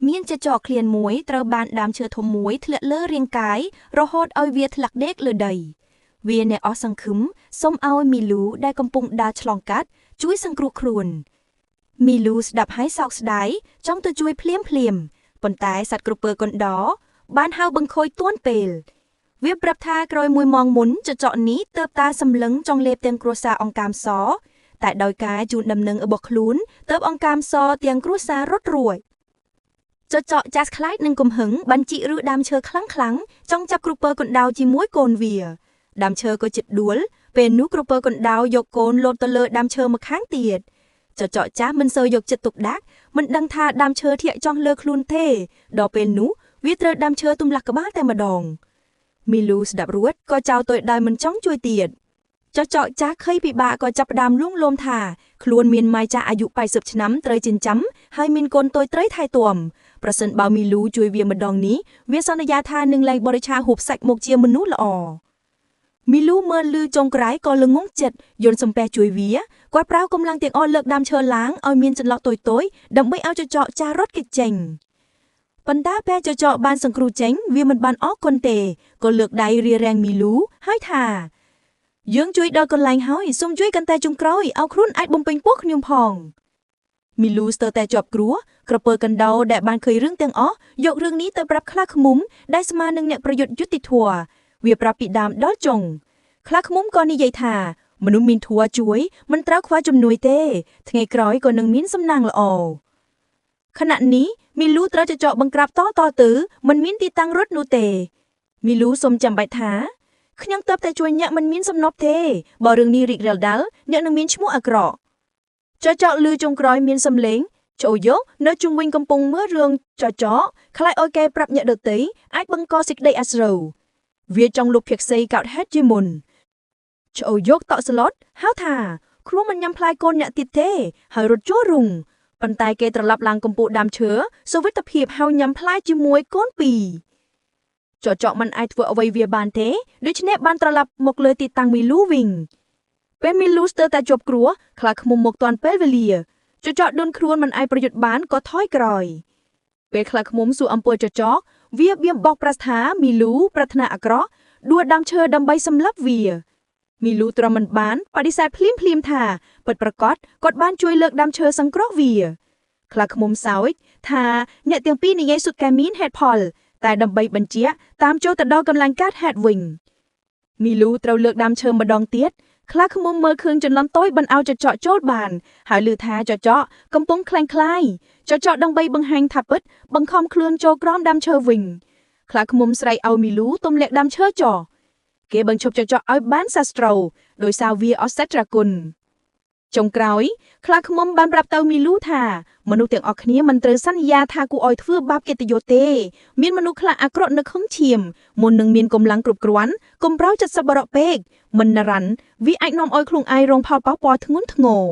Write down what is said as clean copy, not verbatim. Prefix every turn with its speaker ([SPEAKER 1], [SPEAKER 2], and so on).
[SPEAKER 1] មានចចកឃ្លានមួយត្រូវបានដើមឈើធំមួយធ្លាក់លើរាងកាយរហូតឲ្យវាធ្លាក់ដេកលើដីវាអ្នកអស់សង្ឃឹមសូមឲ្យមីលូដែលកំពុងដើរឆ្លងកាត់ជួយសង្គ្រោះខ្លួនមីលូស្ដាប់ហើយសោកស្ដាយចង់ទៅជួយភ្លាមប៉ុន្តែសត្វក្រពើកណ្ដរបានហៅបង្ខូចទាន់ពេលវាប្រាប់ថាក្រោយ1ម៉ោងមុនចចកនេះទើបតាសម្លឹងចង់លេបទាំងគ្រួសារអង្កាមសតែដោយការជូនដំណឹងរបស់ខ្លួនទើបអង្កាមសទាំងគ្រួសាររត់រួចចចកចាស់ខ្លាចនឹងកំហឹងបានជីកឬដើមឈើខ្លាំងចង់ចាប់ក្រពើកណ្ដៅជាមួយកូនវាដើមឈើក៏ជិតដួលពេលនោះក្រពើកណ្ដៅយកកូនលោតទៅលើដើមឈើម្ខាងទៀតចចកចាស់មិនសូវយកចិត្តទុកដាក់មិនដឹងថាដើមឈើធាក់ចោះលើខ្លួនទេដល់ពេលនោះវាត្រូវដើមឈើទម្លាក់ក្បាលតែម្ដងមីលូស្ដាប់រួចក៏ចោលទៅដោយមិនចង់ជួយទៀតចចកចាស់ឃើញពិបាកក៏ចាប់ផ្ដើមលួងលោមថាខ្លួនមានម៉ែចាស់អាយុ80ឆ្នាំត្រូវចិញ្ចឹមហើយមានកូនតូចត្រីថែទាំប្រសិនបើមីលូជួយវាម្ដងនេះវាសន្យាថានឹងលែងបរិច្ឆាហូបសាច់មកជាមនុស្សល្អមីលូមើលឮចុងក្រោយក៏ល្ងងចិត្តយន់សំពះជួយវាគាត់ប្រើកម្លាំងទាំងអស់លើកដើមឈើឡើងឲ្យមានចន្លោះតូចដើម្បីឲ្យចចកចាស់រត់គេចចេញប៉ុន្តែពេលចចកបានសង្គ្រោះចេញវាមិនបានអរគុណទេក៏លើកដៃរារាំងមីលូហើយថាយើងជួយដល់កន្លែងហើយសូមជួយកាន់តែចុងក្រោយឲ្យខ្លួនអាចបំពេញពោះខ្ញុំផងមីលូស្ទើរតែជាប់គ្រោះក្រពើកណ្ដោដែលបានឃើញរឿងទាំងអស់យករឿងនេះទៅប្រាប់ខ្លាឃ្មុំដែលស្មើនឹងអ្នកប្រយុទ្ធយុត្តិធម៌វាប្រាប់ពីដើមដល់ចុងខ្លាឃ្មុំក៏និយាយថាមនុស្សមានធម៌ជួយមិនត្រូវខ្វះជំនួយទេថ្ងៃក្រោយក៏នឹងមានសំណាងល្អខណៈនេះមីលូត្រូវចចកបង្ក្រាបតទៅមិនមានទីតាំងរត់នោះទេមីលូសូមចាំបាច់ថាខ្ញុំទើបតែជួយអ្នកមិនមានសំណប់ទេបើរឿងនេះរីករាលដាលអ្នកនឹងមានឈ្មោះអាក្រក់ចចកឮចុងក្រោយមានសំឡេងចូលយកនៅជុំវិញកំពុងមើលរឿងចចកខ្លាចឲ្យគេប្រាប់អ្នកដទៃអាចបង្កសេចក្តីអាស្រូវវាចង់លុបភក្សីកោតហេតុជាមុនចូលយកតក់ស្លុតហៅថាខ្លួនមិនញ៉ាំផ្លែកូនអ្នកទៀតទេហើយរត់ចូលរុងប៉ុន្តែគេត្រឡប់ឡើងកំពូលដើមឈើសុវិទ្ធភាពហើយញ៉ាំផ្លែជាមួយកូនពីរចចកមិនអាចធ្វើអ្វីវាបានទេដូច្នេះបានត្រឡប់មកលើទីតាំងមីលូវិញពេលមីលូស្ទើរតែជាប់គ្រោះខ្លាឃ្មុំមកទាន់ពេលវេលាចចកដួនខ្លួនមិនអាចប្រយុទ្ធបានក៏ថយក្រោយពេលខ្លាឃ្មុំសួរអំពើចចកវាបៀមបោកប្រាស់ថាមីលូប្រាថ្នាអាក្រក់ដួលដើមឈើដើម្បីសម្លាប់វាមីលូទ្រាំមិនបានបដិសេធភ្លាមថាពិតប្រាកដគាត់បានជួយលើកដើមឈើសង្គ្រោះវាខ្លាឃ្មុំសើចថាអ្នកទាំងពីរនិយាយសុទ្ធតែមានហេតុផលតែដើម្បីបញ្ជាក់តាមចូលទៅដល់កន្លែងកើតហេតុវិញមីលូត្រូវលើកដើមឈើម្ដងទៀតខ្លាឃ្មុំមើលឃើញចន្លំតូចបានឲ្យចចកចូលបានហើយឮថាចចកកំពុងខ្លាយចចកដើម្បីបង្ហាញថាពិតបង្ខំខ្លួនចូលក្រោមដើមឈើវិញខ្លាឃ្មុំស្រែកឲ្យមីលូទម្លាក់ដើមឈើចោលគេបញ្ឈប់ចចកឲ្យបានសាស្ត្រូវដោយសារវាអស់សេត្រាគុណចុងក្រោយខ្លាឃ្មុំបានប្រាប់ទៅមីលូថាមនុស្សទាំងអស់គ្នាមិនត្រូវសន្យាថាគួរឲ្យធ្វើបាបកិត្តិយសទេមានមនុស្សខ្លះអាក្រក់នៅខឹងឈាមមុននឹងមានកម្លាំងគ្រប់គ្រាន់កុំប្រោចិត្តសប្បុរសពេកមិនណារ៉ាន់វាអាចនាំឲ្យខ្លួនឯងរងផលប៉ះពាល់ធ្ងន់ធ្ងរ